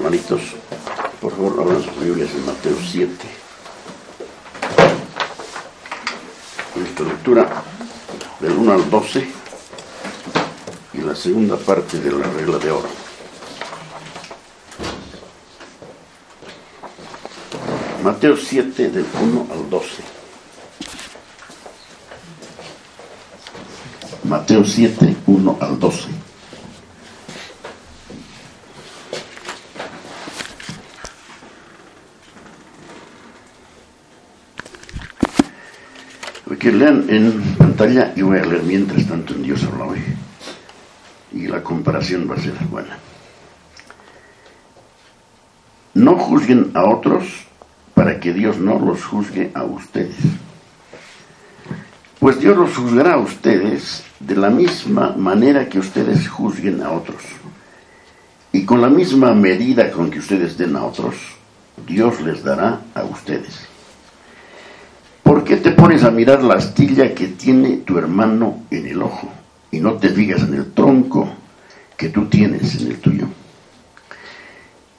hermanitos, por favor, abran sus Biblias en Mateo 7. Nuestra lectura del 1 al 12 y la segunda parte de la regla de oro. Mateo 7 del 1 al 12. Mateo 7, 1 al 12. Que lean en pantalla y voy a leer mientras tanto en Dios habla hoy. Y la comparación va a ser buena. No juzguen a otros para que Dios no los juzgue a ustedes. Pues Dios los juzgará a ustedes de la misma manera que ustedes juzguen a otros. Y con la misma medida con que ustedes den a otros, Dios les dará a ustedes. ¿Por qué te pones a mirar la astilla que tiene tu hermano en el ojo y no te fijas en el tronco que tú tienes en el tuyo?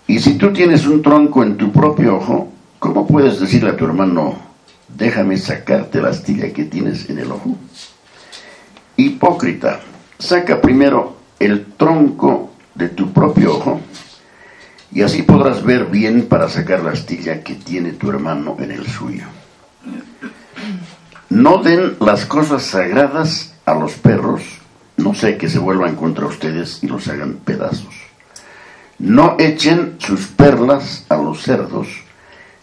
Y si tú tienes un tronco en tu propio ojo, ¿cómo puedes decirle a tu hermano, déjame sacarte la astilla que tienes en el ojo? Hipócrita, saca primero el tronco de tu propio ojo y así podrás ver bien para sacar la astilla que tiene tu hermano en el suyo. No den las cosas sagradas a los perros, no sea que se vuelvan contra ustedes y los hagan pedazos. No echen sus perlas a los cerdos,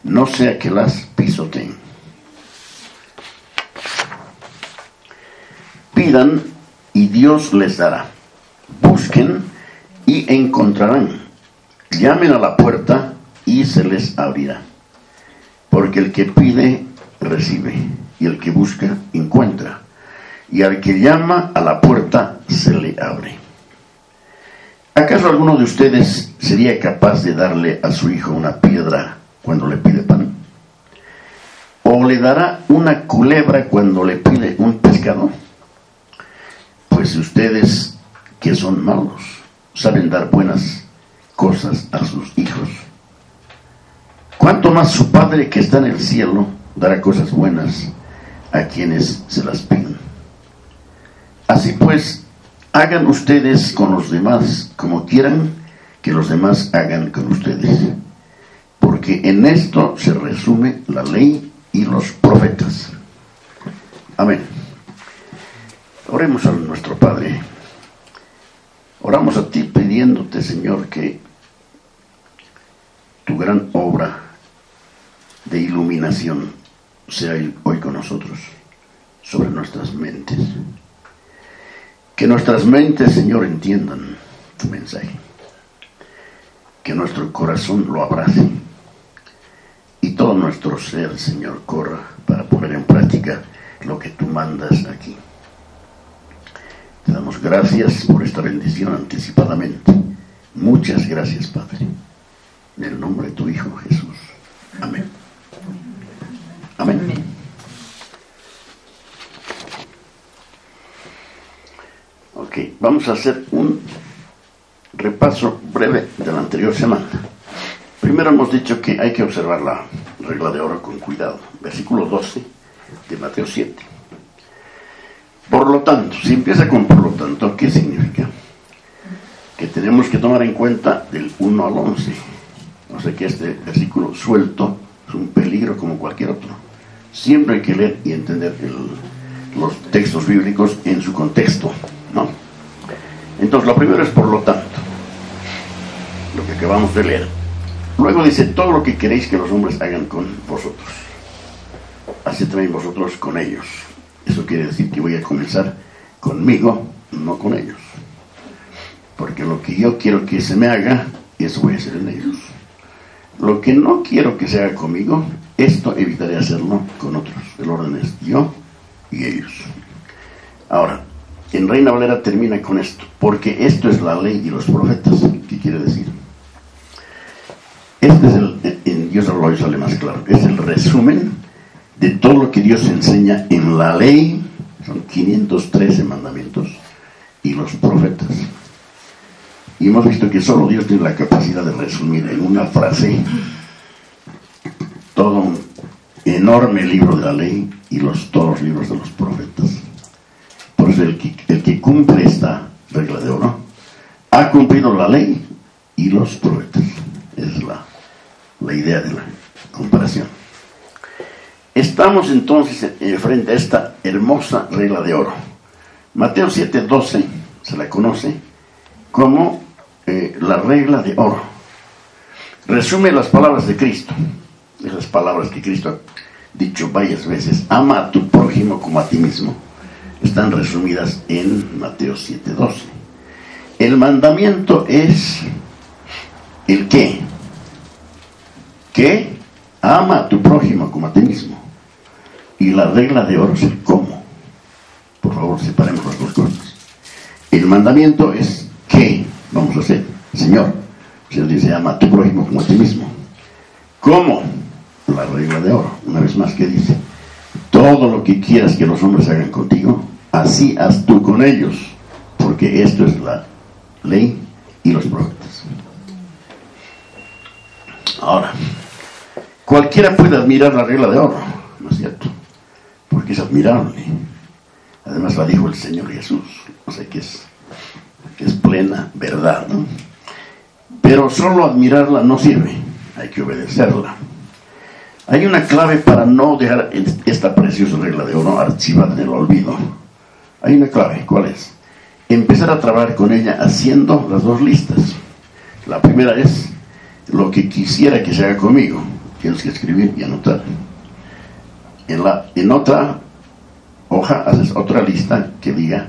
no sea que las pisoteen. Pidan y Dios les dará. Busquen y encontrarán. Llamen a la puerta y se les abrirá. Porque el que pide, recibe, y el que busca, encuentra, y al que llama a la puerta se le abre. ¿Acaso alguno de ustedes sería capaz de darle a su hijo una piedra cuando le pide pan? ¿O le dará una culebra cuando le pide un pescado? Pues ustedes, que son malos, saben dar buenas cosas a sus hijos. ¿Cuánto más su Padre que está en el cielo dará cosas buenas a quienes se las piden? Así pues, hagan ustedes con los demás como quieran que los demás hagan con ustedes, porque en esto se resume la ley y los profetas. Amén. Oremos a nuestro Padre. Oramos a ti pidiéndote, Señor, que tu gran obra de iluminación sea hoy con nosotros, sobre nuestras mentes. Que nuestras mentes, Señor, entiendan tu mensaje. Que nuestro corazón lo abrace. Y todo nuestro ser, Señor, corra para poner en práctica lo que tú mandas aquí. Te damos gracias por esta bendición anticipadamente. Muchas gracias, Padre. En el nombre de tu Hijo Jesús. Amén. Amén. Amén. Ok, vamos a hacer un repaso breve de la anterior semana. Primero hemos dicho que hay que observar la regla de oro con cuidado. Versículo 12 de Mateo 7. Por lo tanto, si empieza con por lo tanto, ¿qué significa? Que tenemos que tomar en cuenta del 1 al 11. O sea que este versículo suelto es un peligro como cualquier otro. Siempre hay que leer y entender los textos bíblicos en su contexto, ¿no? Entonces, lo primero es por lo tanto, lo que acabamos de leer. Luego dice, todo lo que queréis que los hombres hagan con vosotros, así también vosotros con ellos. Eso quiere decir que voy a comenzar conmigo, no con ellos. Porque lo que yo quiero que se me haga, eso voy a hacer en ellos. Lo que no quiero que se haga conmigo, esto evitaré hacerlo con otros. El orden es yo y ellos. Ahora, en Reina Valera termina con esto, porque esto es la ley y los profetas. ¿Qué quiere decir? Este es en Dios habla hoy sale más claro, es el resumen de todo lo que Dios enseña en la ley, son 513 mandamientos, y los profetas. Y hemos visto que solo Dios tiene la capacidad de resumir en una frase todo un enorme libro de la ley y todos los libros de los profetas. Por eso el que cumple esta regla de oro ha cumplido la ley y los profetas. Esa es la idea de la comparación. Estamos entonces frente a esta hermosa regla de oro. Mateo 7:12 se la conoce como la regla de oro. Resume las palabras de Cristo. Esas palabras que Cristo ha dicho varias veces: ama a tu prójimo como a ti mismo, están resumidas en Mateo 7:12. El mandamiento es el qué. ¿Qué? Ama a tu prójimo como a ti mismo. Y la regla de oro es el cómo. Por favor, separemos las dos cosas. El mandamiento es qué vamos a hacer. Señor dice: ama a tu prójimo como a ti mismo. ¿Cómo? La regla de oro. Una vez más, ¿qué dice? Todo lo que quieras que los hombres hagan contigo, así haz tú con ellos, porque esto es la ley y los profetas. Ahora, cualquiera puede admirar la regla de oro, ¿no es cierto? Porque es admirable. Además la dijo el Señor Jesús, o sea que es plena verdad, ¿no? Pero solo admirarla no sirve, hay que obedecerla. Hay una clave para no dejar esta preciosa regla de oro archivada en el olvido. Hay una clave, ¿cuál es? Empezar a trabajar con ella haciendo las dos listas. La primera es lo que quisiera que se haga conmigo. Tienes que escribir y anotar. En otra hoja haces otra lista que diga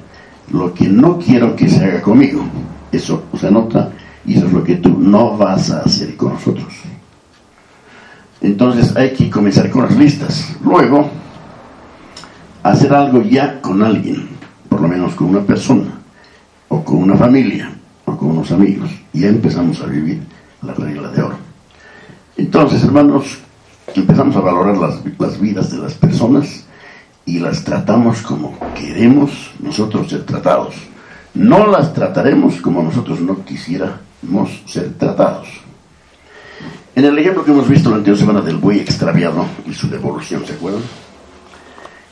lo que no quiero que se haga conmigo. Eso se anota y eso es lo que tú no vas a hacer con nosotros. Entonces hay que comenzar con las listas. Luego, hacer algo ya con alguien, por lo menos con una persona, o con una familia, o con unos amigos. Y ya empezamos a vivir la regla de oro. Entonces, hermanos, empezamos a valorar las vidas de las personas y las tratamos como queremos nosotros ser tratados. No las trataremos como nosotros no quisiéramos ser tratados. En el ejemplo que hemos visto la anterior semana del buey extraviado y su devolución, ¿se acuerdan?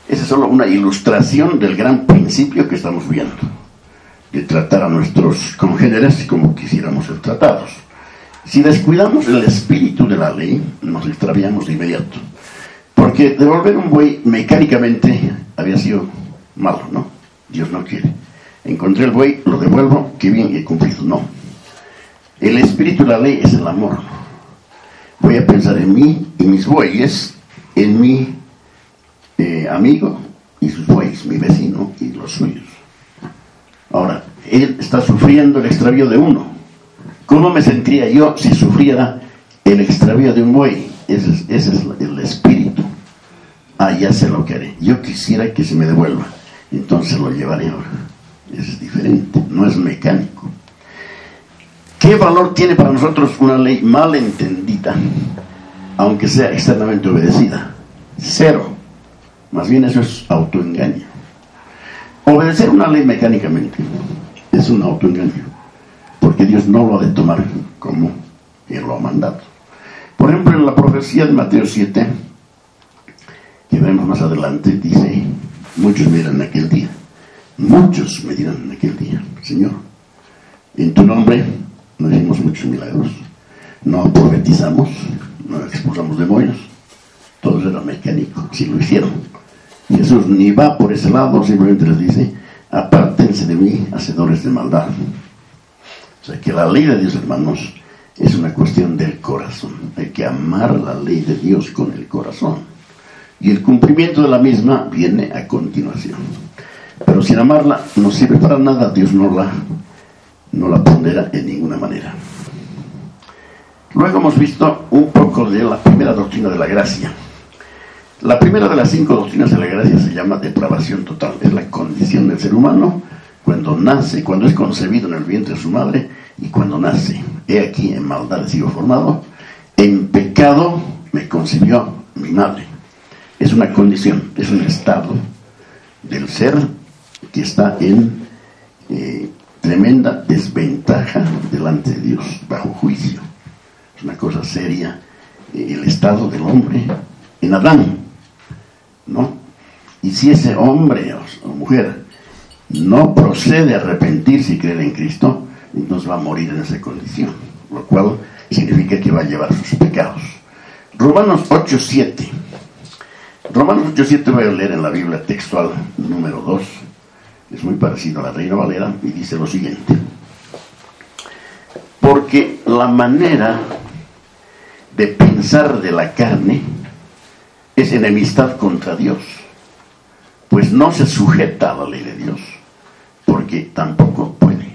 Esa es solo una ilustración del gran principio que estamos viendo, de tratar a nuestros congéneres como quisiéramos ser tratados. Si descuidamos el espíritu de la ley, nos extraviamos de inmediato. Porque devolver un buey mecánicamente había sido malo, ¿no? Dios no quiere. Encontré el buey, lo devuelvo, qué bien, he cumplido. No. El espíritu de la ley es el amor. Voy a pensar en mí y mis bueyes, en mi amigo y sus bueyes, mi vecino y los suyos. Ahora, él está sufriendo el extravío de uno. ¿Cómo me sentiría yo si sufriera el extravío de un buey? Ese es el espíritu. Ya sé lo que haré. Yo quisiera que se me devuelva, entonces lo llevaré ahora. Es diferente, no es mecánico. ¿Qué valor tiene para nosotros una ley mal entendida, aunque sea externamente obedecida? Cero. Más bien eso es autoengaño. Obedecer una ley mecánicamente es un autoengaño, porque Dios no lo ha de tomar como Él lo ha mandado. Por ejemplo, en la profecía de Mateo 7, que vemos más adelante, dice: muchos me dirán en aquel día, muchos me dirán en aquel día, Señor, en tu nombre no hicimos muchos milagros, no profetizamos, no expulsamos demonios, todo era mecánico. Si lo hicieron, Jesús ni va por ese lado, simplemente les dice: apártense de mí, hacedores de maldad. O sea que la ley de Dios, hermanos, es una cuestión del corazón. Hay que amar la ley de Dios con el corazón, y el cumplimiento de la misma viene a continuación. Pero sin amarla no sirve para nada. Dios no la pondera en ninguna manera. Luego hemos visto un poco de la primera doctrina de la gracia. La primera de las 5 doctrinas de la gracia se llama depravación total. Es la condición del ser humano cuando nace, cuando es concebido en el vientre de su madre y cuando nace. He aquí, en maldad he sido formado, en pecado me concibió mi madre. Es una condición, es un estado del ser que está en tremenda desventaja delante de Dios, bajo juicio. Es una cosa seria el estado del hombre en Adán, ¿no? Y si ese hombre o mujer no procede a arrepentirse y creer en Cristo, entonces va a morir en esa condición, lo cual significa que va a llevar sus pecados. Romanos 8:7. Romanos 8:7 voy a leer en la Biblia textual número 2. Es muy parecido a la Reina Valera y dice lo siguiente: porque la manera de pensar de la carne es enemistad contra Dios, pues no se sujeta a la ley de Dios, porque tampoco puede.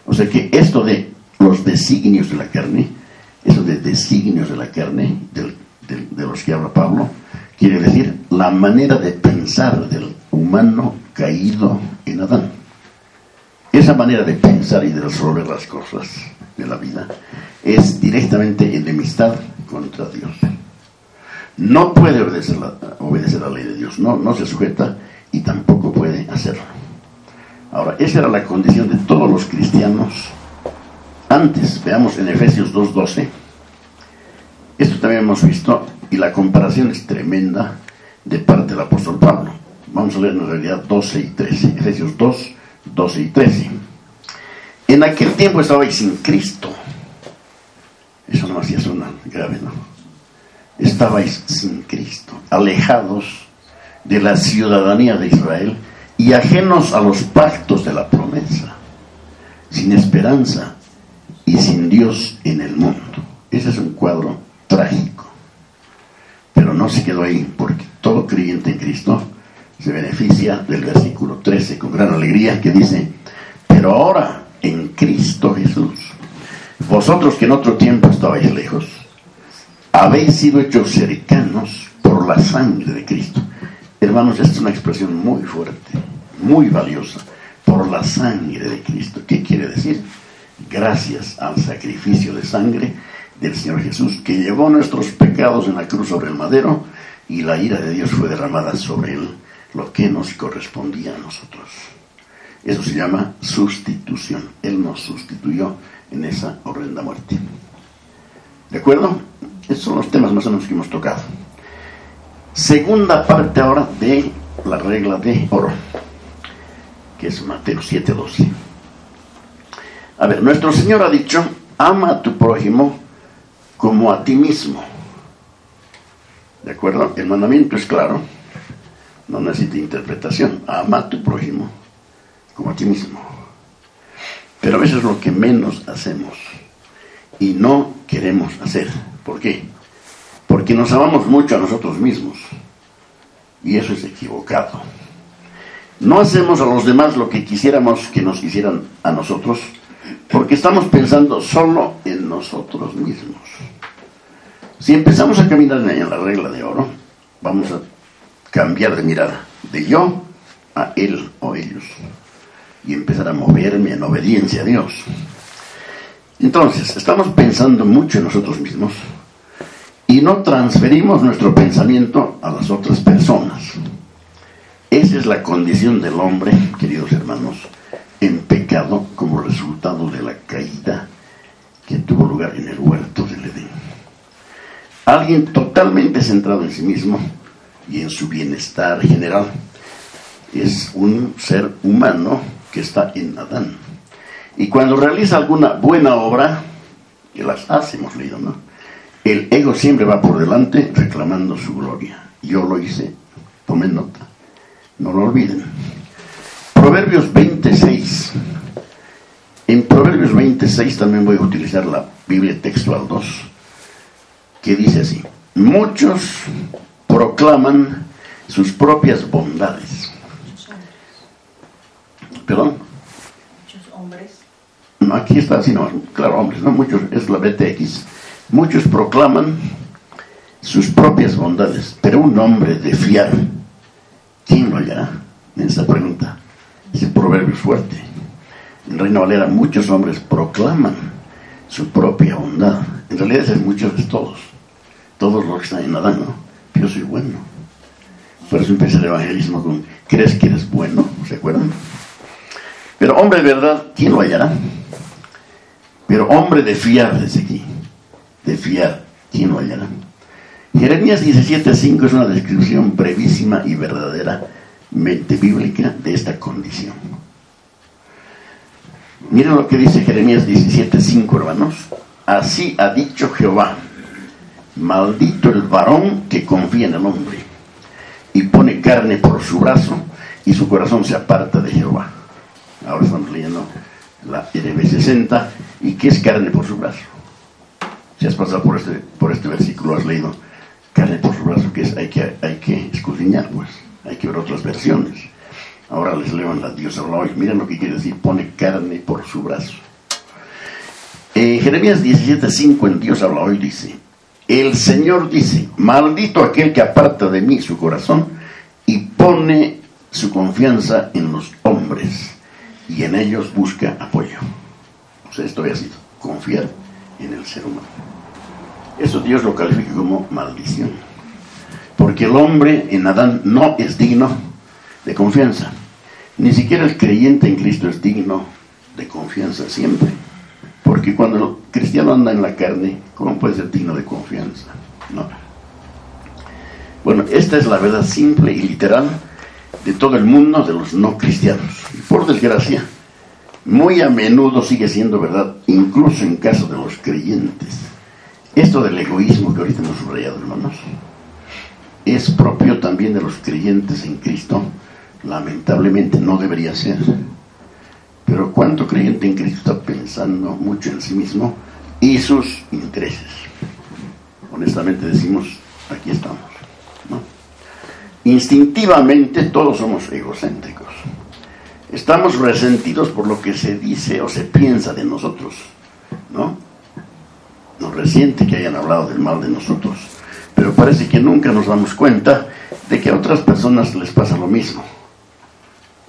O sea que esto de los designios de la carne, eso de designios de la carne, de los que habla Pablo, quiere decir la manera de pensar del humano caído en Adán. Esa manera de pensar y de resolver las cosas de la vida es directamente enemistad contra Dios. No puede obedecer la ley de Dios, no se sujeta y tampoco puede hacerlo. Ahora, esa era la condición de todos los cristianos antes. Veamos en Efesios 2:12. Esto también hemos visto, y la comparación es tremenda de parte del apóstol Pablo. Vamos a leer en realidad 12 y 13. Efesios 2, 12 y 13. En aquel tiempo estabais sin Cristo. Eso no hacía sonar grave, ¿no? Estabais sin Cristo, alejados de la ciudadanía de Israel y ajenos a los pactos de la promesa, sin esperanza y sin Dios en el mundo. Ese es un cuadro trágico. Pero no se quedó ahí, porque todo creyente en Cristo se beneficia del versículo 13 con gran alegría, que dice: pero ahora en Cristo Jesús, vosotros que en otro tiempo estabais lejos, habéis sido hechos cercanos por la sangre de Cristo. Hermanos, esta es una expresión muy fuerte, muy valiosa. Por la sangre de Cristo. ¿Qué quiere decir? Gracias al sacrificio de sangre del Señor Jesús, que llevó nuestros pecados en la cruz sobre el madero, y la ira de Dios fue derramada sobre él, lo que nos correspondía a nosotros. Eso se llama sustitución. Él nos sustituyó en esa horrenda muerte. ¿De acuerdo? Estos son los temas más o menos que hemos tocado. Segunda parte ahora de la regla de oro, que es Mateo 7:12. A ver, nuestro Señor ha dicho: ama a tu prójimo como a ti mismo. ¿De acuerdo? El mandamiento es claro, no necesita interpretación. Ama a tu prójimo como a ti mismo. Pero eso es lo que menos hacemos y no queremos hacer. ¿Por qué? Porque nos amamos mucho a nosotros mismos, y eso es equivocado. No hacemos a los demás lo que quisiéramos que nos hicieran a nosotros, porque estamos pensando solo en nosotros mismos. Si empezamos a caminar en la regla de oro, vamos a cambiar de mirada, de yo a él o ellos, y empezar a moverme en obediencia a Dios. Entonces, estamos pensando mucho en nosotros mismos y no transferimos nuestro pensamiento a las otras personas. Esa es la condición del hombre, queridos hermanos, en pecado, como resultado de la caída que tuvo lugar en el huerto del Edén. Alguien totalmente centrado en sí mismo y en su bienestar general es un ser humano que está en Adán. Y cuando realiza alguna buena obra, que las hace, hemos leído, ¿no? El ego siempre va por delante reclamando su gloria. Yo lo hice, tomen nota, no lo olviden. Proverbios 26. En Proverbios 26 también voy a utilizar la Biblia textual 2, que dice así: muchos proclaman sus propias bondades. ¿Perdón? Muchos hombres. No, aquí está así, no, claro, hombres, no muchos, es la BTX. Muchos proclaman sus propias bondades, pero un hombre de fiar, ¿quién lo hallará? En esta pregunta. Ese proverbio es fuerte. En Reina Valera, muchos hombres proclaman su propia bondad. En realidad es muchos, es todos. Todos los que están en Adán, ¿no? Yo soy bueno. Por eso empieza el evangelismo con: ¿crees que eres bueno? ¿Se acuerdan? Pero hombre de verdad, ¿quién lo hallará? Pero hombre de fiar, desde aquí, de fiar, ¿quién lo hallará? Jeremías 17:5 es una descripción brevísima y verdaderamente bíblica de esta condición. Miren lo que dice Jeremías 17:5, hermanos. Así ha dicho Jehová: maldito el varón que confía en el hombre y pone carne por su brazo y su corazón se aparta de Jehová. Ahora estamos leyendo la RB 60. ¿Y qué es carne por su brazo? Si has pasado por este versículo, has leído carne por su brazo, que es hay que escudriñar, pues hay que ver otras versiones. Ahora les leo en la Dios habla hoy. Miren lo que quiere decir: pone carne por su brazo. Jeremías 17:5 en Dios habla hoy dice: el Señor dice, maldito aquel que aparta de mí su corazón y pone su confianza en los hombres y en ellos busca apoyo. O sea, esto había sido confiar en el ser humano. Eso Dios lo califica como maldición, porque el hombre en Adán no es digno de confianza. Ni siquiera el creyente en Cristo es digno de confianza siempre, porque cuando el cristiano anda en la carne, ¿cómo puede ser digno de confianza? No. Bueno, esta es la verdad simple y literal de todo el mundo de los no cristianos. Y por desgracia, muy a menudo sigue siendo verdad, incluso en caso de los creyentes. Esto del egoísmo que ahorita hemos subrayado, hermanos, es propio también de los creyentes en Cristo. Lamentablemente no debería ser. Pero ¿cuánto creyente en Cristo está pensando mucho en sí mismo y sus intereses? Honestamente decimos, aquí estamos, ¿no? Instintivamente todos somos egocéntricos. Estamos resentidos por lo que se dice o se piensa de nosotros, ¿no? Nos resiente que hayan hablado del mal de nosotros, pero parece que nunca nos damos cuenta de que a otras personas les pasa lo mismo.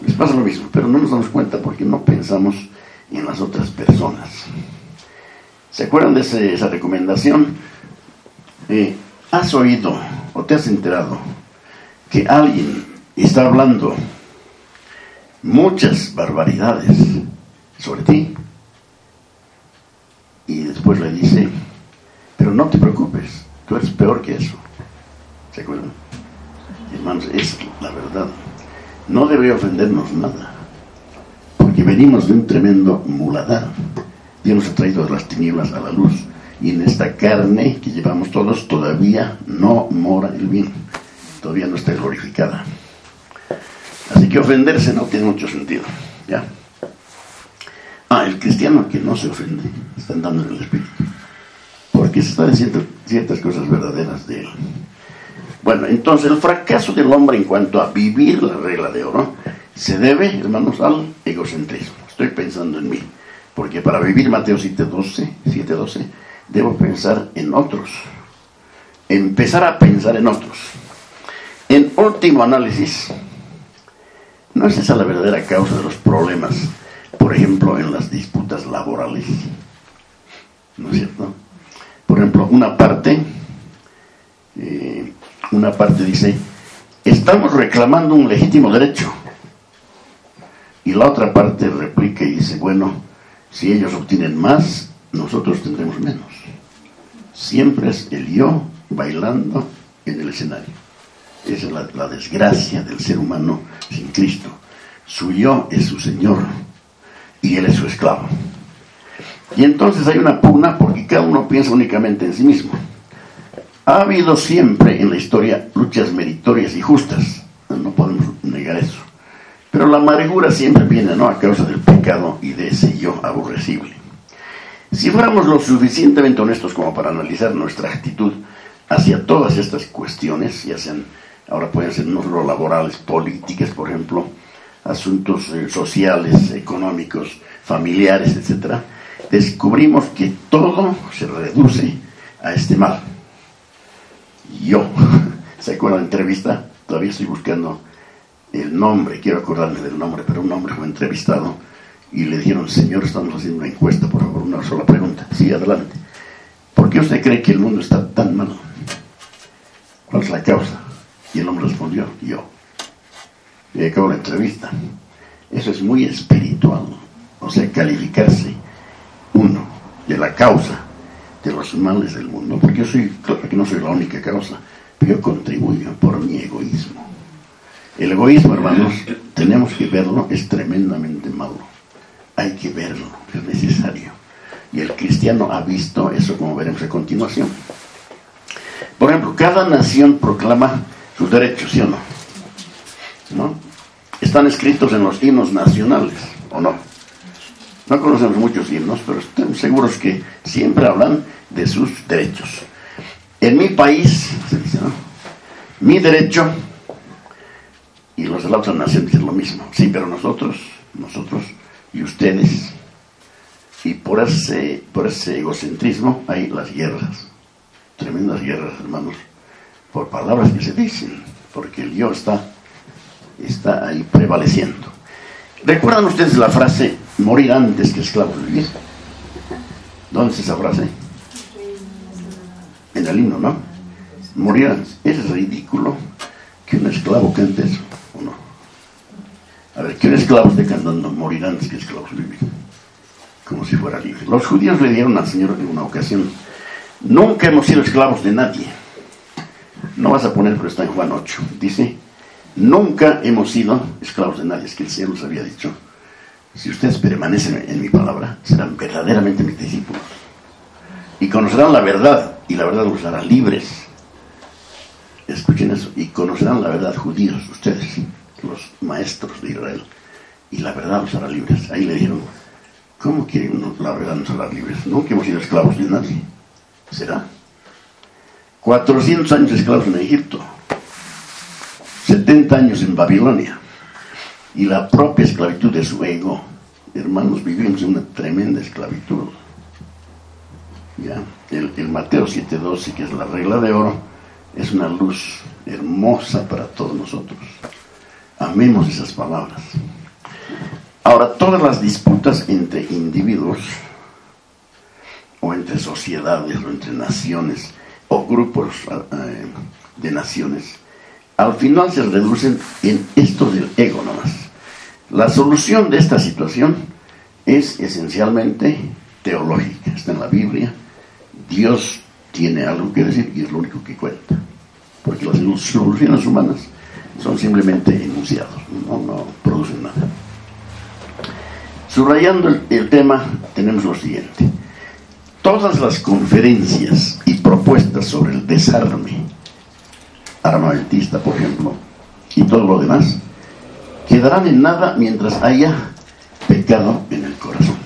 Les pasa lo mismo, pero no nos damos cuenta porque no pensamos en las otras personas. ¿Se acuerdan de esa recomendación? ¿Has oído o te has enterado que alguien está hablando muchas barbaridades sobre ti? Y después le dice, pero no te preocupes, tú eres peor que eso. ¿Se acuerdan? Hermanos, es la verdad. No debería ofendernos nada, porque venimos de un tremendo muladar. Dios nos ha traído de las tinieblas a la luz, y en esta carne que llevamos todos todavía no mora el bien, todavía no está glorificada. Así que ofenderse no tiene mucho sentido, ¿ya? El cristiano que no se ofende está andando en el Espíritu, porque se está diciendo ciertas cosas verdaderas de él. Bueno, entonces el fracaso del hombre en cuanto a vivir la regla de oro se debe, hermanos, al egocentrismo. Estoy pensando en mí, porque para vivir Mateo 7:12 debo pensar en otros, empezar a pensar en otros. En último análisis, ¿no es esa la verdadera causa de los problemas, por ejemplo, en las disputas laborales? ¿No es cierto? Por ejemplo, una parte dice, estamos reclamando un legítimo derecho. Y la otra parte replica y dice, bueno, si ellos obtienen más, nosotros tendremos menos. Siempre es el yo bailando en el escenario. Esa es la desgracia del ser humano sin Cristo. Su yo es su Señor y Él es su esclavo. Y entonces hay una pugna porque cada uno piensa únicamente en sí mismo. Ha habido siempre en la historia luchas meritorias y justas, no podemos negar eso. Pero la amargura siempre viene, ¿no?, a causa del pecado y de ese yo aborrecible. Si fuéramos lo suficientemente honestos como para analizar nuestra actitud hacia todas estas cuestiones, ya sean, ahora pueden ser no solo laborales, políticas, por ejemplo, asuntos sociales, económicos, familiares, etc., descubrimos que todo se reduce a este mal. Yo, ¿se acuerdan de la entrevista? Todavía estoy buscando el nombre, quiero acordarme del nombre, pero un hombre fue entrevistado y le dijeron, señor, estamos haciendo una encuesta, por favor, una sola pregunta. Sí, adelante. ¿Por qué usted cree que el mundo está tan mal? ¿Cuál es la causa? Y el hombre respondió, yo. Y acabó la entrevista. Eso es muy espiritual. O sea, calificarse uno de la causa de los males del mundo, porque yo soy, claro que no soy la única causa, pero yo contribuyo por mi egoísmo. El egoísmo, hermanos, tenemos que verlo, es tremendamente malo. Hay que verlo, es necesario. Y el cristiano ha visto eso, como veremos a continuación. Por ejemplo, cada nación proclama sus derechos, ¿sí o no? ¿No? Están escritos en los himnos nacionales, ¿o no? No conocemos muchos himnos, pero estamos seguros que siempre hablan de sus derechos. En mi país, se dice, ¿no? Mi derecho, y los de la otra nación dicen lo mismo. Sí, pero nosotros y ustedes, y por ese egocentrismo hay las guerras, tremendas guerras, hermanos, por palabras que se dicen, porque el yo está ahí prevaleciendo. ¿Recuerdan ustedes la frase, morir antes que esclavos vivir? ¿Dónde es esa frase? En el himno, ¿no? Morir antes. Es ridículo que un esclavo cante eso, ¿o no? A ver, que un esclavo esté cantando morir antes que esclavos vivir, como si fuera libre. Los judíos le dieron al Señor en una ocasión: nunca hemos sido esclavos de nadie. No vas a poner, pero está en Juan 8. Dice, nunca hemos sido esclavos de nadie. Es que el Señor nos había dicho, si ustedes permanecen en mi palabra, serán verdaderamente mis discípulos. Y conocerán la verdad, y la verdad los hará libres. Escuchen eso. Y conocerán la verdad, judíos, ustedes, los maestros de Israel, y la verdad los hará libres. Ahí le dijeron, ¿cómo quieren la verdad nos hará libres? Nunca hemos sido esclavos de nadie. ¿Será? 400 años esclavos en Egipto, 70 años en Babilonia, y la propia esclavitud de su ego. Hermanos, vivimos en una tremenda esclavitud. ¿Ya? El Mateo 7:12, que es la regla de oro, es una luz hermosa para todos nosotros. Amemos esas palabras. Ahora, todas las disputas entre individuos, o entre sociedades, o entre naciones, o grupos de naciones, al final se reducen en esto del ego nomás. La solución de esta situación es esencialmente teológica. Está en la Biblia. Dios tiene algo que decir y es lo único que cuenta. Porque las soluciones humanas son simplemente enunciados, no producen nada. Subrayando el tema, tenemos lo siguiente. Todas las conferencias y propuestas sobre el desarme armamentista, por ejemplo, y todo lo demás, quedarán en nada mientras haya pecado en el corazón.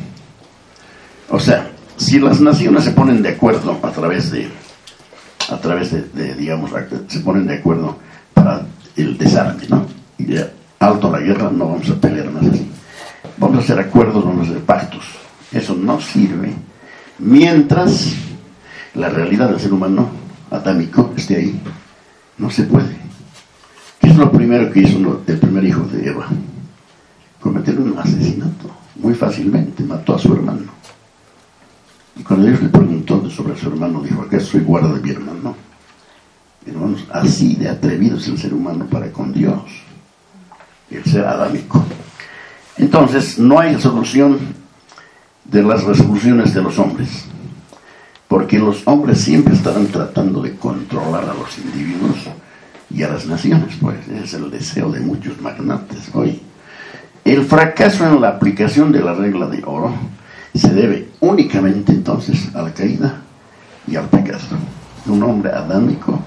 O sea, si las naciones se ponen de acuerdo a través de digamos, se ponen de acuerdo para el desarme, ¿no? Y de alto la guerra, no vamos a pelear más así. Vamos a hacer acuerdos, vamos a hacer pactos. Eso no sirve mientras la realidad del ser humano adámico esté ahí. No se puede. ¿Qué es lo primero que hizo el primer hijo de Eva? Cometer un asesinato. Muy fácilmente mató a su hermano. Y cuando Dios le preguntó sobre su hermano, dijo, ¿acaso soy guarda de mi hermano? Hermanos, así de atrevido es el ser humano para con Dios, el ser adámico. Entonces, no hay solución de las resoluciones de los hombres, porque los hombres siempre estarán tratando de controlar a los individuos y a las naciones, pues ese es el deseo de muchos magnates hoy. El fracaso en la aplicación de la regla de oro se debe únicamente entonces a la caída y al pecado. Un hombre adámico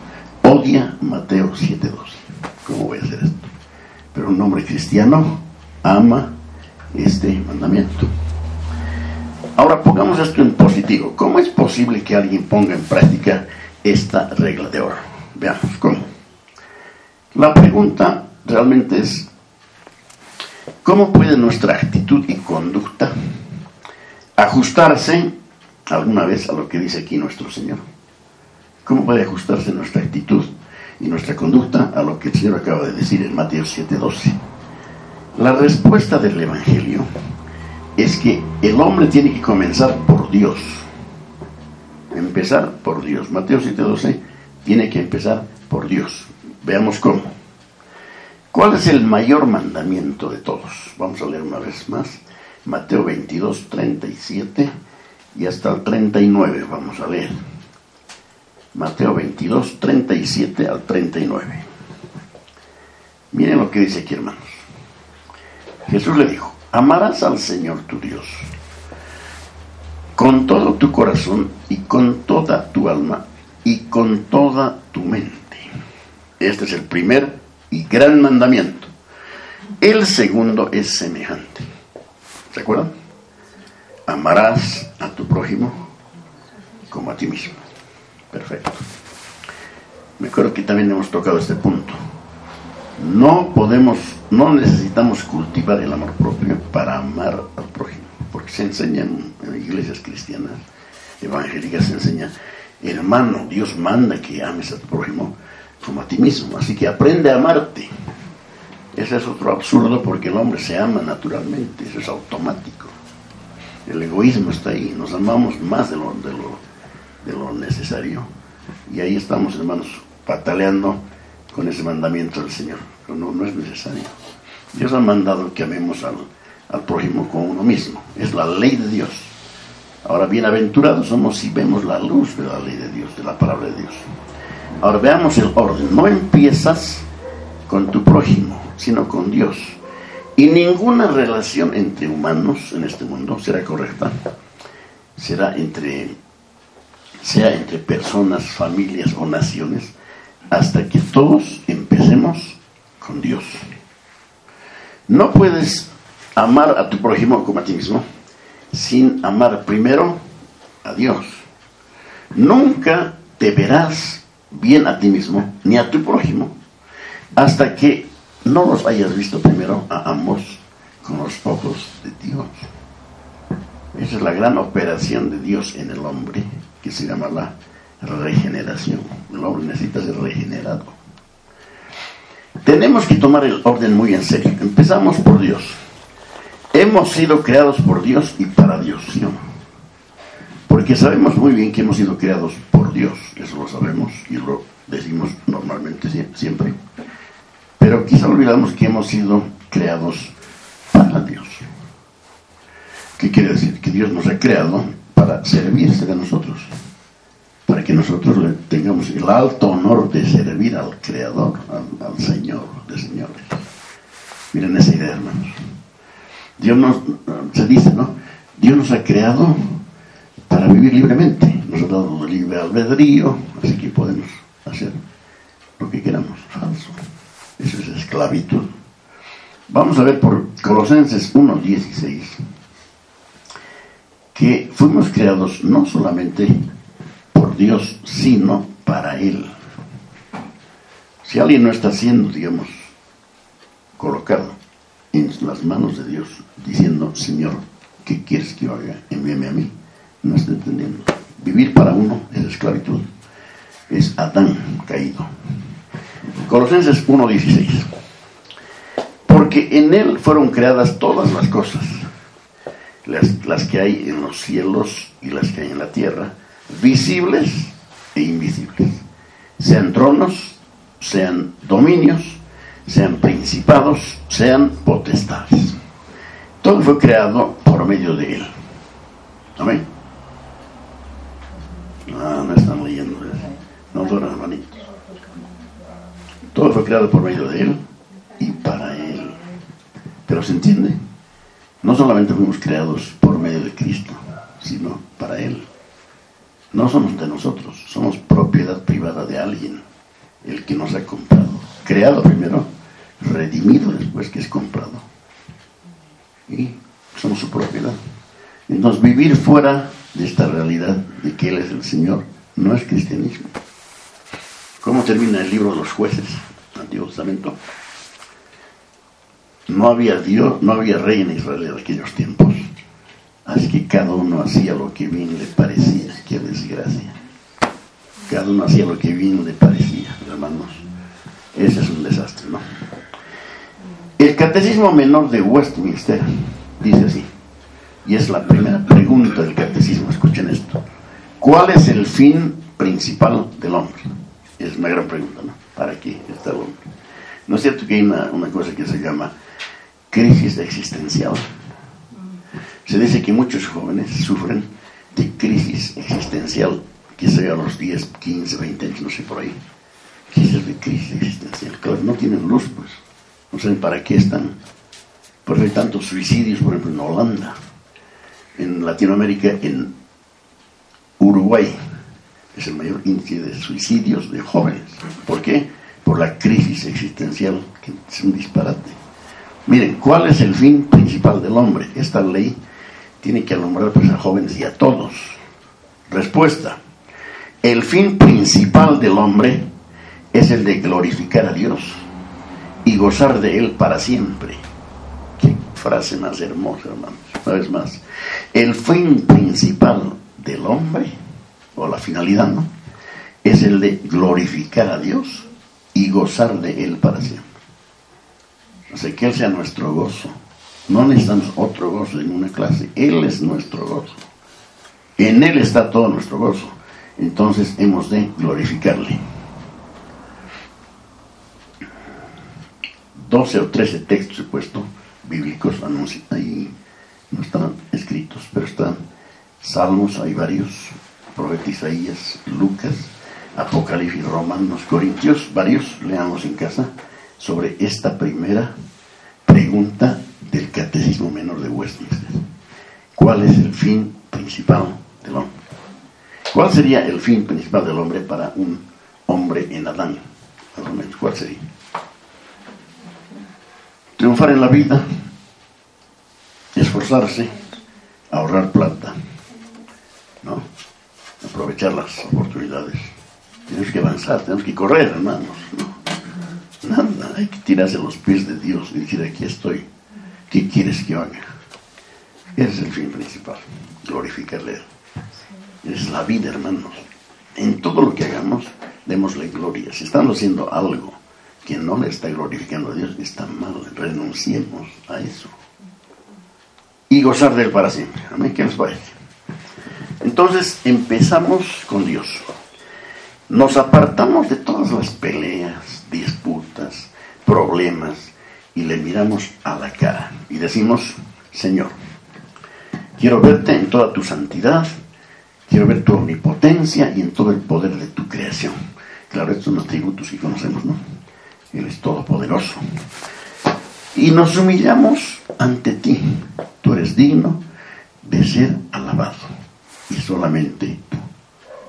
odia Mateo 7:12. ¿Cómo voy a hacer esto? Pero un hombre cristiano ama este mandamiento. Ahora pongamos esto en positivo. ¿Cómo es posible que alguien ponga en práctica esta regla de oro? Veamos cómo. La pregunta realmente es, ¿cómo puede nuestra actitud y conducta ajustarse alguna vez a lo que dice aquí nuestro Señor? ¿Cómo puede ajustarse nuestra actitud y nuestra conducta a lo que el Señor acaba de decir en Mateo 7:12? La respuesta del Evangelio es que el hombre tiene que comenzar por Dios. Empezar por Dios. Mateo 7:12 tiene que empezar por Dios. Veamos cómo. ¿Cuál es el mayor mandamiento de todos? Vamos a leer una vez más. Mateo 22, 37 y hasta el 39 vamos a leer. Mateo 22, 37 al 39. Miren lo que dice aquí, hermanos. Jesús le dijo: amarás al Señor tu Dios con todo tu corazón y con toda tu alma y con toda tu mente. Este es el primer y gran mandamiento. El segundo es semejante. ¿Se acuerdan? Amarás a tu prójimo como a ti mismo. Perfecto. Me acuerdo que también hemos tocado este punto. No necesitamos cultivar el amor propio para amar al prójimo, porque se enseña en iglesias cristianas, evangélicas, se enseña: hermano, Dios manda que ames a tu prójimo como a ti mismo, así que aprende a amarte. Ese es otro absurdo, porque el hombre se ama naturalmente, eso es automático. El egoísmo está ahí, nos amamos más de lo necesario, y ahí estamos, hermanos, pataleando con ese mandamiento del Señor. Pero no es necesario. Dios ha mandado que amemos al prójimo como uno mismo, es la ley de Dios. Ahora, bienaventurados somos si vemos la luz de la ley de Dios, de la palabra de Dios. Ahora veamos el orden. No empiezas con tu prójimo, sino con Dios. Y ninguna relación entre humanos en este mundo será correcta. Sea entre personas, familias o naciones, hasta que todos empecemos con Dios. No puedes amar a tu prójimo como a ti mismo sin amar primero a Dios. Nunca te verás bien a ti mismo ni a tu prójimo hasta que no los hayas visto primero a ambos con los ojos de Dios. Esa es la gran operación de Dios en el hombre, que se llama la regeneración. El hombre necesita ser regenerado. Tenemos que tomar el orden muy en serio. Empezamos por Dios. Hemos sido creados por Dios y para Dios, ¿sí o no? Porque sabemos muy bien que hemos sido creados por Dios, eso lo sabemos y lo decimos normalmente siempre. Pero quizá olvidamos que hemos sido creados para Dios. ¿Qué quiere decir? Que Dios nos ha creado para servirse de nosotros, para que nosotros le tengamos el alto honor de servir al Creador, al Señor de señores. Miren esa idea, hermanos. Se dice, ¿no? Dios nos ha creado para vivir libremente. Nos ha dado libre albedrío, así que podemos hacer lo que queramos. Falso. Eso es esclavitud. Vamos a ver por Colosenses 1:16 que fuimos creados no solamente por Dios, sino para Él. Si alguien no está siendo, digamos, colocado en las manos de Dios, diciendo: Señor, ¿qué quieres que yo haga? Envíame a mí. No está entendiendo. Vivir para uno es esclavitud. Es Adán caído. Colosenses 1:16. Porque en Él fueron creadas todas las cosas, las que hay en los cielos y las que hay en la tierra, visibles e invisibles, sean tronos, sean dominios, sean principados, sean potestades. Todo fue creado por medio de Él. Amén. No están leyendo. No duran, hermanitos. Todo fue creado por medio de Él y para Él. Pero ¿se entiende? No solamente fuimos creados por medio de Cristo, sino para Él. No somos de nosotros, somos propiedad privada de alguien, el que nos ha comprado. Creado primero, redimido después, que es comprado. Y somos su propiedad. Entonces, vivir fuera de esta realidad de que Él es el Señor no es cristianismo. ¿Cómo termina el libro de los jueces, Antiguo Testamento? No había Dios, no había rey en Israel en aquellos tiempos, así que cada uno hacía lo que bien le parecía. ¡Qué desgracia! Cada uno hacía lo que bien le parecía, hermanos. Ese es un desastre, ¿no? El Catecismo Menor de Westminster dice así, y es la primera pregunta del Catecismo. Escuchen esto: ¿cuál es el fin principal del hombre? Es una gran pregunta, ¿no? ¿Para qué está el hombre? ¿No es cierto que hay una cosa que se llama crisis existencial? Se dice que muchos jóvenes sufren de crisis existencial, que sea a los 10, 15, 20 años, no sé, por ahí. ¿Qué es el de crisis existencial? Claro, no tienen luz, pues. No saben para qué están. Por eso hay tantos suicidios, por ejemplo, en Holanda, en Latinoamérica, en Uruguay. Es el mayor índice de suicidios de jóvenes. ¿Por qué? Por la crisis existencial, que es un disparate. Miren, ¿cuál es el fin principal del hombre? Esta ley tiene que alumbrar pues a jóvenes y a todos. Respuesta: el fin principal del hombre es el de glorificar a Dios y gozar de Él para siempre. Qué frase más hermosa, hermanos. Una vez más, el fin principal del hombre, o la finalidad, ¿no?, es el de glorificar a Dios y gozar de Él para siempre. O sea, que Él sea nuestro gozo. No necesitamos otro gozo en una clase. Él es nuestro gozo. En Él está todo nuestro gozo. Entonces hemos de glorificarle. 12 o 13 textos he puesto bíblicos, ahí no están escritos, pero están Salmos, hay varios, Profeta Isaías, Lucas, Apocalipsis, Romanos, Corintios, varios, leamos en casa, sobre esta primera pregunta del Catecismo Menor de Westminster. ¿Cuál es el fin principal del hombre? ¿Cuál sería el fin principal del hombre para un hombre en Adán? Más o menos, ¿cuál sería? Triunfar en la vida, esforzarse, ahorrar plata, ¿no?, aprovechar las oportunidades. Tenemos que avanzar, tenemos que correr, hermanos, ¿no? Nada, hay que tirarse a los pies de Dios y decir: aquí estoy, ¿qué quieres que haga? Ese es el fin principal, glorificarle. Esa es la vida, hermanos. En todo lo que hagamos, démosle gloria. Si estamos haciendo algo que no le está glorificando a Dios, está mal. Renunciemos a eso y gozar de Él para siempre. Amén. ¿Qué les parece? Entonces empezamos con Dios. Nos apartamos de todas las peleas, disputas, problemas, y le miramos a la cara y decimos: Señor, quiero verte en toda tu santidad, quiero ver tu omnipotencia y en todo el poder de tu creación. Claro, estos son atributos que conocemos, ¿no? Él es todopoderoso. Y nos humillamos ante ti. Tú eres digno de ser alabado. Y solamente tú.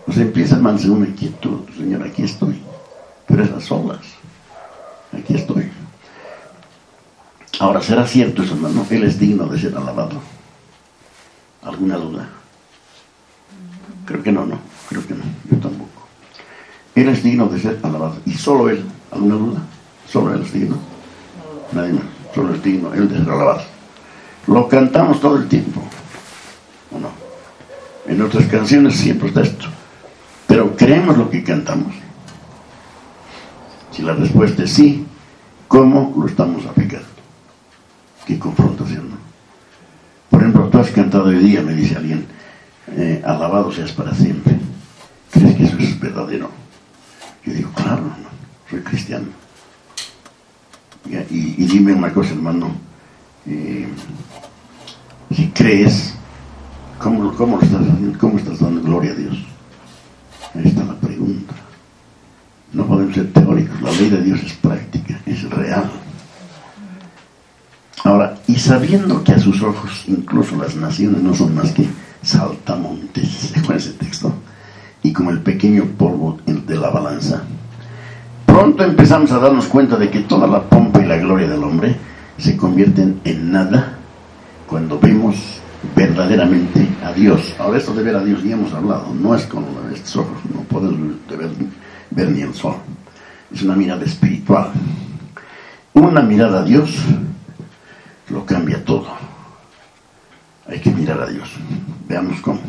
Nos empieza a mantener una quietud. Señor, aquí estoy. Pero es a solas. Aquí estoy. Ahora, ¿será cierto eso, hermano? Él es digno de ser alabado. ¿Alguna duda? Creo que no, creo que no. Yo tampoco. Él es digno de ser alabado. Y solo Él. ¿Alguna duda? Solo Él es digno. Nadie más. Solo es digno Él de ser alabado. Lo cantamos todo el tiempo, ¿o no? En nuestras canciones siempre está esto. Pero ¿creemos lo que cantamos? Si la respuesta es sí, ¿cómo lo estamos aplicando? Qué confrontación, ¿no? Por ejemplo, tú has cantado hoy día, me dice alguien, alabado seas para siempre. ¿Crees que eso es verdadero? Yo digo, claro, no, soy cristiano. Y dime una cosa, hermano, si crees, ¿cómo lo estás haciendo? ¿Cómo estás dando gloria a Dios? Ahí está la pregunta. No podemos ser teóricos, la ley de Dios es práctica, es real. Ahora, y sabiendo que a sus ojos incluso las naciones no son más que saltamontes, según ese texto, y como el pequeño polvo de la balanza, pronto empezamos a darnos cuenta de que toda la pompa y la gloria del hombre se convierten en nada cuando vemos verdaderamente a Dios. Ahora, esto de ver a Dios ya hemos hablado, no es con estos ojos, no podemos ver ni el sol. Es una mirada espiritual. Una mirada a Dios lo cambia todo. Hay que mirar a Dios. Veamos cómo.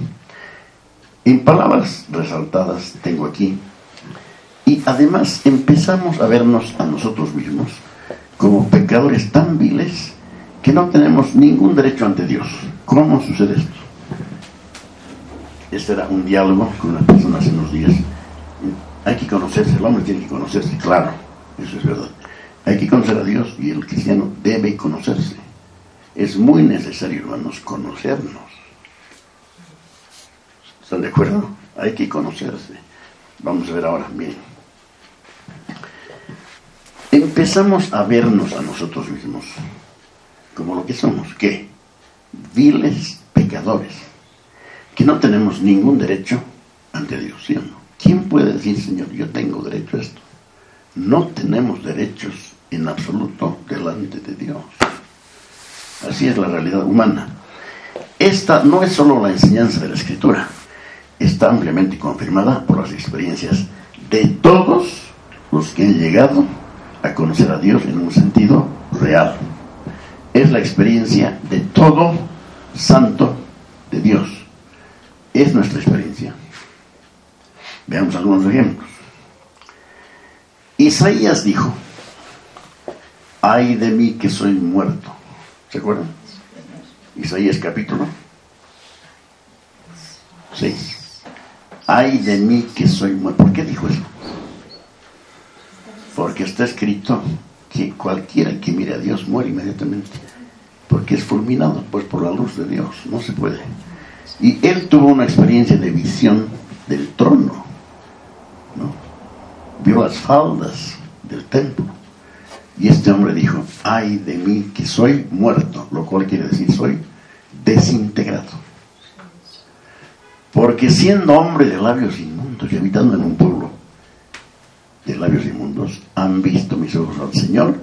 En palabras resaltadas tengo aquí. Y además empezamos a vernos a nosotros mismos como pecadores tan viles que no tenemos ningún derecho ante Dios. ¿Cómo sucede esto? Este era un diálogo con una persona hace unos días. Hay que conocerse, el hombre tiene que conocerse, claro, eso es verdad. Hay que conocer a Dios y el cristiano debe conocerse. Es muy necesario, hermanos, conocernos. ¿Están de acuerdo? Hay que conocerse. Vamos a ver ahora, miren. Empezamos a vernos a nosotros mismos como lo que somos. ¿Qué? Viles pecadores. Que no tenemos ningún derecho ante Dios, ¿sí o no? ¿Quién puede decir, Señor, yo tengo derecho a esto? No tenemos derechos en absoluto delante de Dios. Así es la realidad humana. Esta no es solo la enseñanza de la Escritura, está ampliamente confirmada por las experiencias de todos los que han llegado a conocer a Dios en un sentido real. Es la experiencia de todo santo de Dios. Es nuestra experiencia. Veamos algunos ejemplos. Isaías dijo: ay de mí que soy muerto. ¿Se acuerdan? Isaías capítulo 6. Ay de mí que soy muerto. ¿Por qué dijo eso? Porque está escrito que cualquiera que mire a Dios muere inmediatamente, porque es fulminado pues por la luz de Dios. No se puede. Y él tuvo una experiencia de visión del trono, ¿no? Vio las faldas del templo. Y este hombre dijo: ay de mí que soy muerto, lo cual quiere decir soy desintegrado. Porque siendo hombre de labios inmundos y habitando en un pueblo de labios inmundos, han visto mis ojos al Señor,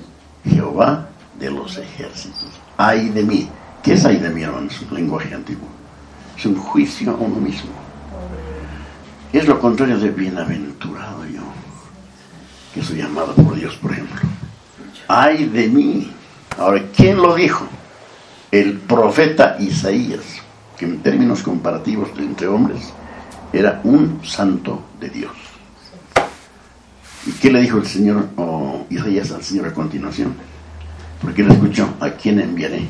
Jehová de los ejércitos. Ay de mí. ¿Qué es ay de mí, hermano? Es un lenguaje antiguo. Es un juicio a uno mismo. Es lo contrario de bienaventurado yo, que soy amado por Dios, por ejemplo. Ay de mí. Ahora, ¿quién lo dijo? El profeta Isaías, que en términos comparativos entre hombres era un santo de Dios. ¿Y qué le dijo el Señor, Isaías, al Señor a continuación? Porque él escuchó: ¿a quién enviaré?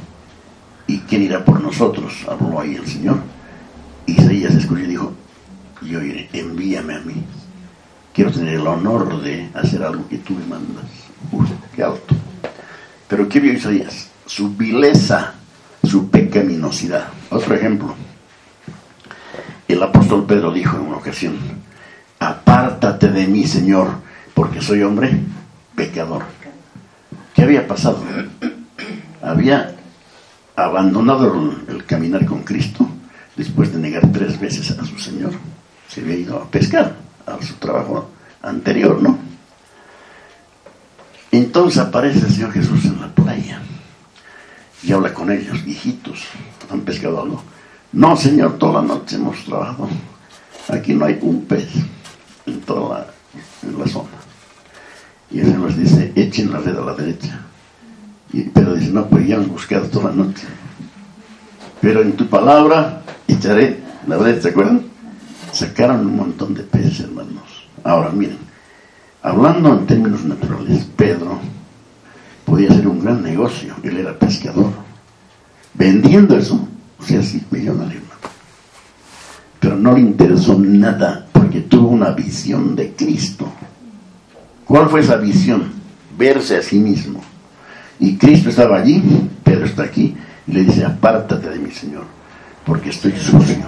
¿Y quién irá por nosotros? Habló ahí el Señor. Isaías escuchó y dijo: yo iré, envíame a mí. Quiero tener el honor de hacer algo que tú me mandas. Qué alto. Pero ¿qué vio Isaías? Su vileza, su pecaminosidad. Otro ejemplo. El apóstol Pedro dijo en una ocasión: apártate de mí, Señor, porque soy hombre pecador. ¿Qué había pasado? Había abandonado el caminar con Cristo después de negar 3 veces a su Señor. Se había ido a pescar a su trabajo anterior, ¿no? Entonces aparece el Señor Jesús en la playa y habla con ellos: hijitos, ¿han pescado algo? No, Señor, toda la noche hemos trabajado. Aquí no hay un pez en toda la zona. Y el Señor les dice: echen la red a la derecha. Y Pedro dice: no, pues ya han buscado toda la noche, pero en tu palabra echaré la red. ¿Se acuerdan? Sacaron un montón de peces, hermanos. Ahora miren, hablando en términos naturales, Pedro podía hacer un gran negocio. Él era pescador. Vendiendo eso, o sea, sí, millonario. Pero no le interesó nada, porque tuvo una visión de Cristo. ¿Cuál fue esa visión? Verse a sí mismo. Y Cristo estaba allí, Pedro está aquí, y le dice: apártate de mí, Señor, porque estoy sucio,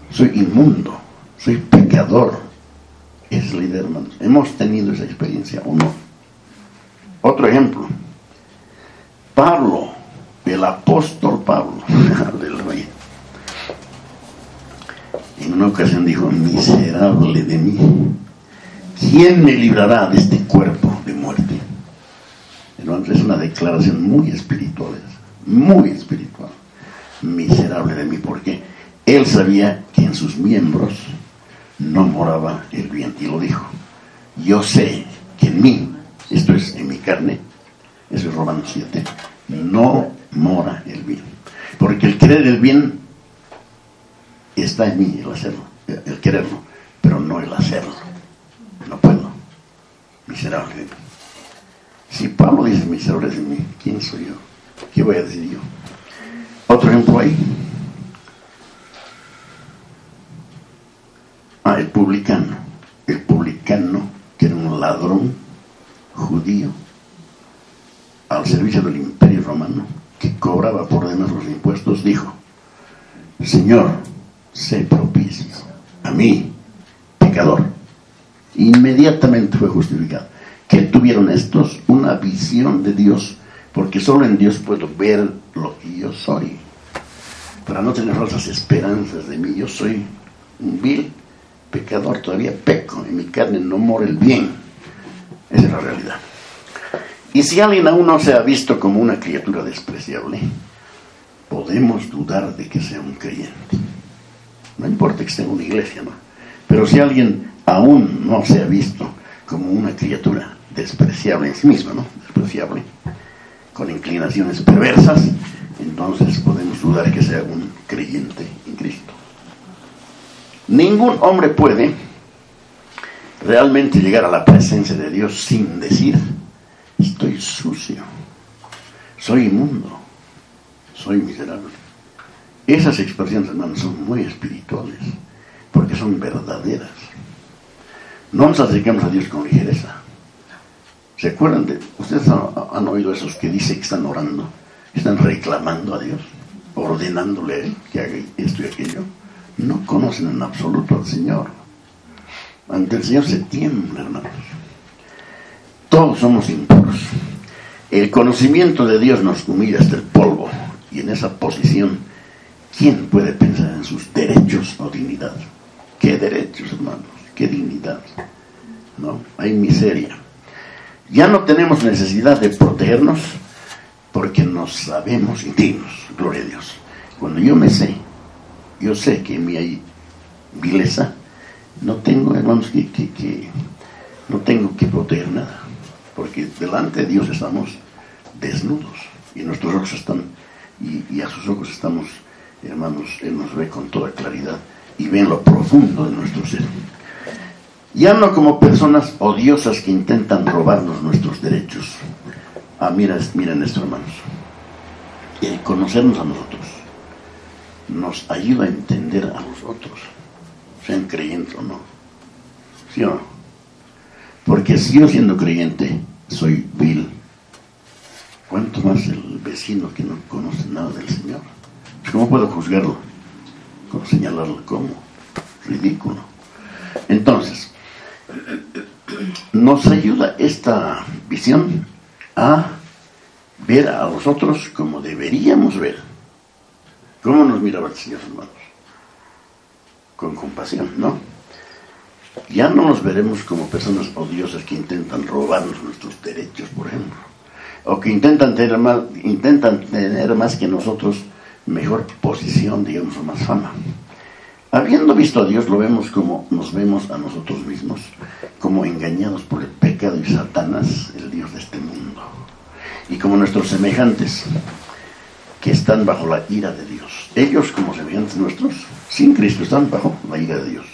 soy inmundo, soy pecador. Es la idea, hermanos. Hemos tenido esa experiencia, ¿o no? Otro ejemplo. Pablo, el apóstol Pablo, aleluya, en una ocasión dijo: miserable de mí, ¿quién me librará de este cuerpo de muerte? Entonces es una declaración muy espiritual, muy espiritual. Miserable de mí, porque él sabía que en sus miembros no moraba el bien, y lo dijo: yo sé que en mí, esto es en mi carne, eso es Romanos 7, no mora el bien. Porque el querer el bien está en mí, el hacerlo, el quererlo, pero no el hacerlo. No puedo. Miserable de mí. Si Pablo dice miserable de mí, ¿quién soy yo? ¿Qué voy a decir yo? Otro ejemplo ahí. El publicano. El publicano, que era un ladrón judío, servicio del Imperio Romano, que cobraba por demás los impuestos, dijo: Señor, sé propicio a mí, pecador. Inmediatamente fue justificado. ¿Qué tuvieron estos? Una visión de Dios, porque solo en Dios puedo ver lo que yo soy. Para no tener falsas esperanzas de mí, yo soy un vil pecador, todavía peco, en mi carne no mora el bien. Esa es la realidad. Y si alguien aún no se ha visto como una criatura despreciable, podemos dudar de que sea un creyente. No importa que esté en una iglesia, ¿no? Pero si alguien aún no se ha visto como una criatura despreciable en sí misma, ¿no? Despreciable, con inclinaciones perversas, entonces podemos dudar que sea un creyente en Cristo. Ningún hombre puede realmente llegar a la presencia de Dios sin decir: estoy sucio, soy inmundo, soy miserable. Esas expresiones, hermanos, son muy espirituales, porque son verdaderas. No nos acercamos a Dios con ligereza. ¿Se acuerdan de? Ustedes han oído esos que dicen que están orando, están reclamando a Dios, ordenándole a Él que haga esto y aquello. No conocen en absoluto al Señor. Ante el Señor se tiembla, hermanos. Todos somos impuros. El conocimiento de Dios nos humilla hasta el polvo, y en esa posición, ¿quién puede pensar en sus derechos o dignidad? ¿Qué derechos, hermanos? ¿Qué dignidad? No, hay miseria. Ya no tenemos necesidad de protegernos porque nos sabemos indignos. Gloria a Dios. Cuando yo me sé, yo sé que en mí hay vileza, no tengo, hermanos, no tengo que proteger nada, porque delante de Dios estamos desnudos y nuestros ojos están, y a sus ojos estamos, hermanos, Él nos ve con toda claridad y ve en lo profundo de nuestro ser. Ya no como personas odiosas que intentan robarnos nuestros derechos. Miren esto, hermanos. El conocernos a nosotros nos ayuda a entender a los otros, sean creyentes o no. ¿Sí o no? Porque si yo, siendo creyente, soy vil, ¿cuánto más el vecino que no conoce nada del Señor? ¿Cómo puedo juzgarlo? ¿Cómo señalarlo como ridículo? Entonces, nos ayuda esta visión a ver a los otros como deberíamos ver. ¿Cómo nos miraba el Señor, hermanos? Con compasión, ¿no? Ya no nos veremos como personas odiosas que intentan robarnos nuestros derechos, por ejemplo, o que intentan tener más que nosotros mejor posición, digamos, o más fama. Habiendo visto a Dios, lo vemos como nos vemos a nosotros mismos, como engañados por el pecado y Satanás, el Dios de este mundo, y como nuestros semejantes que están bajo la ira de Dios. Ellos, como semejantes nuestros, sin Cristo, están bajo la ira de Dios.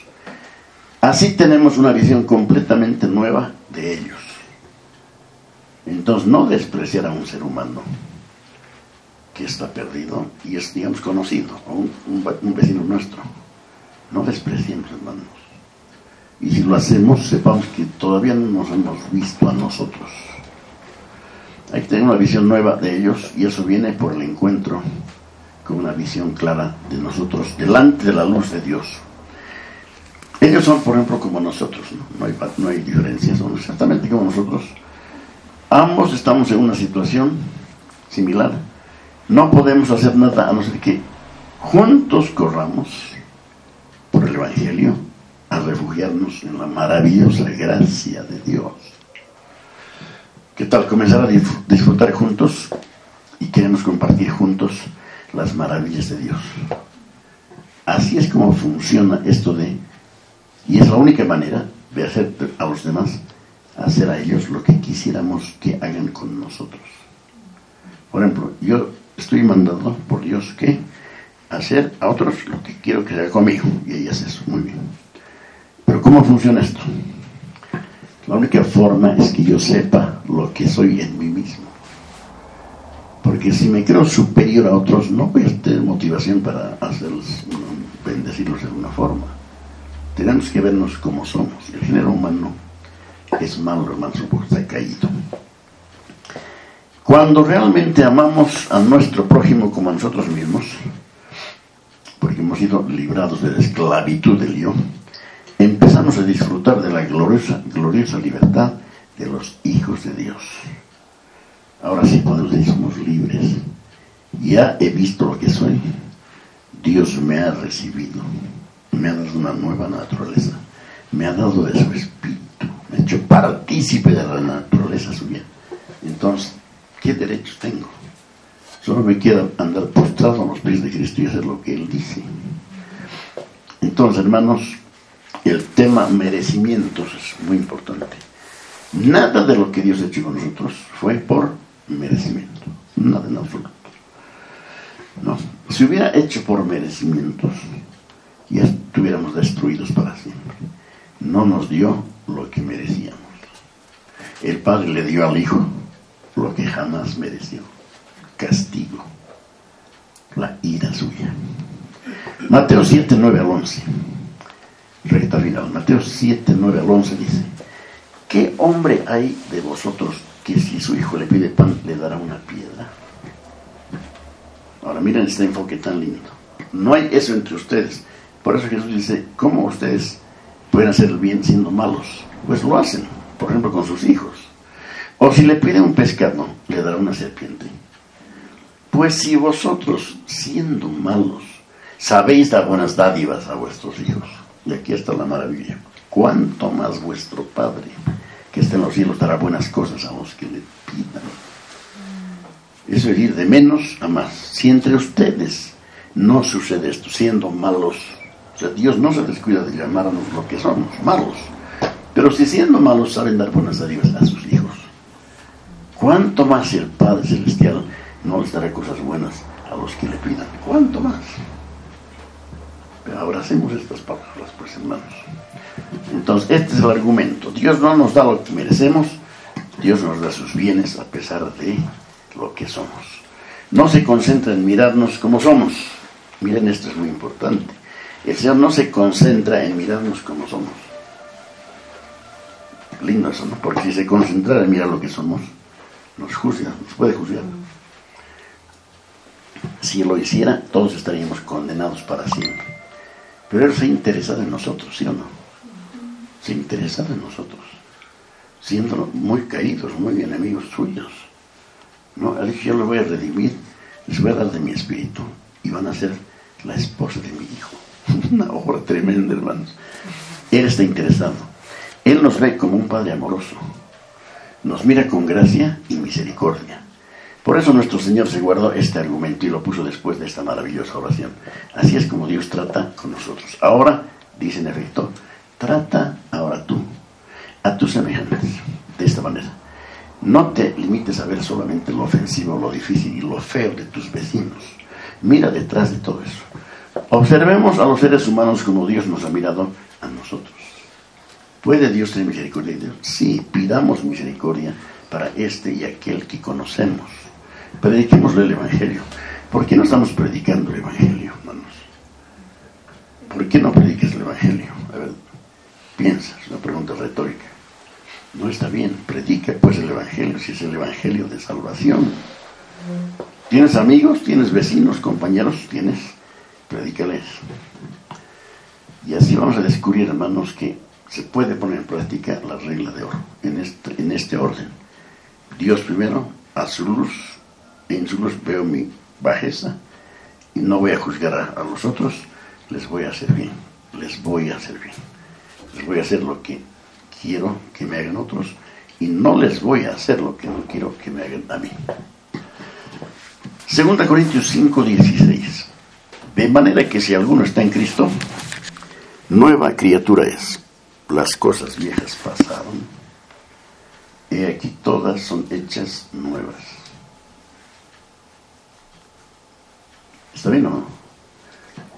Así tenemos una visión completamente nueva de ellos. Entonces, no despreciar a un ser humano que está perdido y es, digamos, conocido, o un vecino nuestro. No despreciemos, hermanos. Y si lo hacemos, sepamos que todavía no nos hemos visto a nosotros. Hay que tener una visión nueva de ellos, y eso viene por el encuentro con una visión clara de nosotros delante de la luz de Dios. Ellos son, por ejemplo, como nosotros, ¿no? No hay diferencia, son exactamente como nosotros. Ambos estamos en una situación similar. No podemos hacer nada a no ser que juntos corramos por el Evangelio a refugiarnos en la maravillosa gracia de Dios. ¿Qué tal comenzar a disfrutar juntos y queremos compartir juntos las maravillas de Dios? Así es como funciona esto y es la única manera de hacer a los demás, hacer a ellos lo que quisiéramos que hagan con nosotros. Por ejemplo, yo estoy mandado por Dios que hacer a otros lo que quiero que haga conmigo, y ella hace eso muy bien. Pero ¿cómo funciona esto? La única forma es que yo sepa lo que soy en mí mismo, porque si me creo superior a otros, no voy a tener motivación para hacerlos, bendecirlos de alguna forma. Tenemos que vernos como somos. El género humano es malo, hermanos, porque está caído. Cuando realmente amamos a nuestro prójimo como a nosotros mismos, porque hemos sido librados de la esclavitud del yo, empezamos a disfrutar de la gloriosa libertad de los hijos de Dios. Ahora sí podemos decir, somos libres. Ya he visto lo que soy. Dios me ha recibido, me ha dado una nueva naturaleza, me ha dado de su espíritu, me ha hecho partícipe de la naturaleza suya. Entonces, ¿qué derechos tengo? Solo me queda andar postrado a los pies de Cristo y hacer lo que Él dice. Entonces, hermanos, el tema merecimientos es muy importante. Nada de lo que Dios ha hecho con nosotros fue por merecimiento, nada en absoluto. No, si hubiera hecho por merecimientos, ya estuviéramos destruidos para siempre. No nos dio lo que merecíamos. El Padre le dio al Hijo lo que jamás mereció: castigo, la ira suya. Mateo 7, 9 al 11, recta final. Mateo 7, 9 al 11 dice: ¿qué hombre hay de vosotros que si su hijo le pide pan le dará una piedra? Ahora miren este enfoque tan lindo. No hay eso entre ustedes. Por eso Jesús dice, ¿cómo ustedes pueden hacer el bien siendo malos? Pues lo hacen, por ejemplo, con sus hijos. O si le pide un pescado, le dará una serpiente. Pues si vosotros, siendo malos, sabéis dar buenas dádivas a vuestros hijos, y aquí está la maravilla, ¿cuánto más vuestro Padre, que está en los cielos, dará buenas cosas a los que le pidan? Eso es ir de menos a más. Si entre ustedes no sucede esto, siendo malos, o sea, Dios no se descuida de llamarnos lo que somos, malos. Pero si siendo malos saben dar buenas dádivas a sus hijos, ¿cuánto más el Padre Celestial no les dará cosas buenas a los que le pidan? ¿Cuánto más? Pero abracemos estas palabras, pues, hermanos. Entonces, este es el argumento. Dios no nos da lo que merecemos, Dios nos da sus bienes a pesar de lo que somos. No se concentra en mirarnos como somos. Miren, esto es muy importante. El Señor no se concentra en mirarnos como somos. Lindo eso, ¿no? Porque si se concentrara en mirar lo que somos, nos juzga, nos puede juzgar. Si lo hiciera, todos estaríamos condenados para siempre. Pero Él se ha interesado en nosotros, ¿sí o no? Se ha interesado en nosotros, siendo muy caídos, muy enemigos suyos. No, Él dijo, yo los voy a redimir, les voy a dar de mi espíritu y van a ser la esposa de mi hijo. Una obra tremenda, hermanos. Él está interesado. Él nos ve como un Padre amoroso. Nos mira con gracia y misericordia. Por eso nuestro Señor se guardó este argumento y lo puso después de esta maravillosa oración. Así es como Dios trata con nosotros. Ahora, dice en efecto, trata ahora tú a tus semejantes de esta manera. No te limites a ver solamente lo ofensivo, lo difícil y lo feo de tus vecinos. Mira detrás de todo eso. Observemos a los seres humanos como Dios nos ha mirado a nosotros. ¿Puede Dios tener misericordia de Dios? Sí, pidamos misericordia para este y aquel que conocemos. Prediquemos el Evangelio. ¿Por qué no estamos predicando el Evangelio, hermanos? ¿Por qué no predicas el Evangelio? A ver, piensa, es una pregunta retórica. No está bien, predica pues el Evangelio, si es el Evangelio de salvación. ¿Tienes amigos? ¿Tienes vecinos, compañeros? ¿Tienes? Predícales. Y así vamos a descubrir, hermanos, que se puede poner en práctica la regla de oro, en este orden. Dios primero, a su luz, en su luz veo mi bajeza, y no voy a juzgar a los otros, les voy a hacer bien, les voy a hacer bien. Les voy a hacer lo que quiero que me hagan otros, y no les voy a hacer lo que no quiero que me hagan a mí. 2 Corintios 5:16. De manera que si alguno está en Cristo, nueva criatura es. Las cosas viejas pasaron, y aquí todas son hechas nuevas. ¿Está bien o no?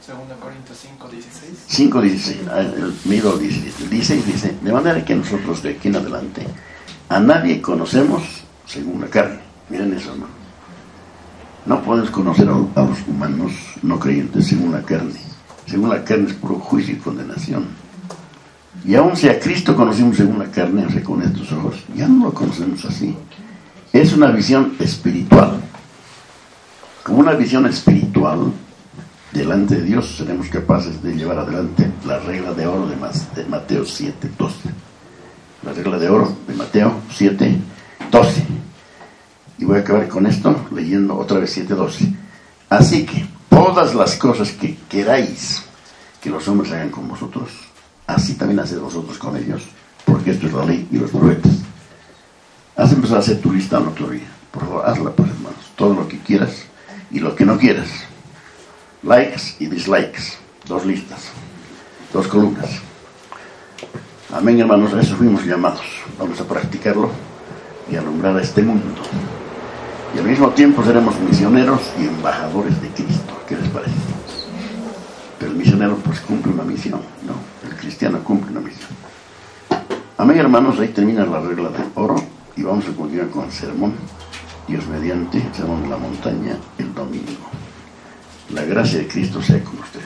2 Corintios 5:16. 5:16, me iba al 17. 16 dice, de manera que nosotros de aquí en adelante a nadie conocemos según la carne. Miren eso, hermano. No podemos conocer a los humanos no creyentes según la carne. Según la carne es puro juicio y condenación. Y aun si a Cristo conocimos según la carne, o sea, con estos ojos, ya no lo conocemos así. es una visión espiritual. Con una visión espiritual, delante de Dios seremos capaces de llevar adelante la regla de oro de Mateo 7:12. La regla de oro de Mateo 7:12. Y voy a acabar con esto leyendo otra vez 7:12. Así que todas las cosas que queráis que los hombres hagan con vosotros, así también haced vosotros con ellos, porque esto es la ley y los profetas. Has empezado a hacer tu lista al otro día. Por favor, hazla, pues, hermanos. Todo lo que quieras y lo que no quieras. Likes y dislikes. 2 listas. 2 columnas. Amén, hermanos. A eso fuimos llamados. Vamos a practicarlo y alumbrar a este mundo. Y al mismo tiempo seremos misioneros y embajadores de Cristo. ¿Qué les parece? Pero el misionero pues cumple una misión, ¿no? El cristiano cumple una misión. Amén, hermanos. Ahí termina la regla de oro. Y vamos a continuar con el sermón, Dios mediante, el sermón de la montaña, el domingo. La gracia de Cristo sea con ustedes.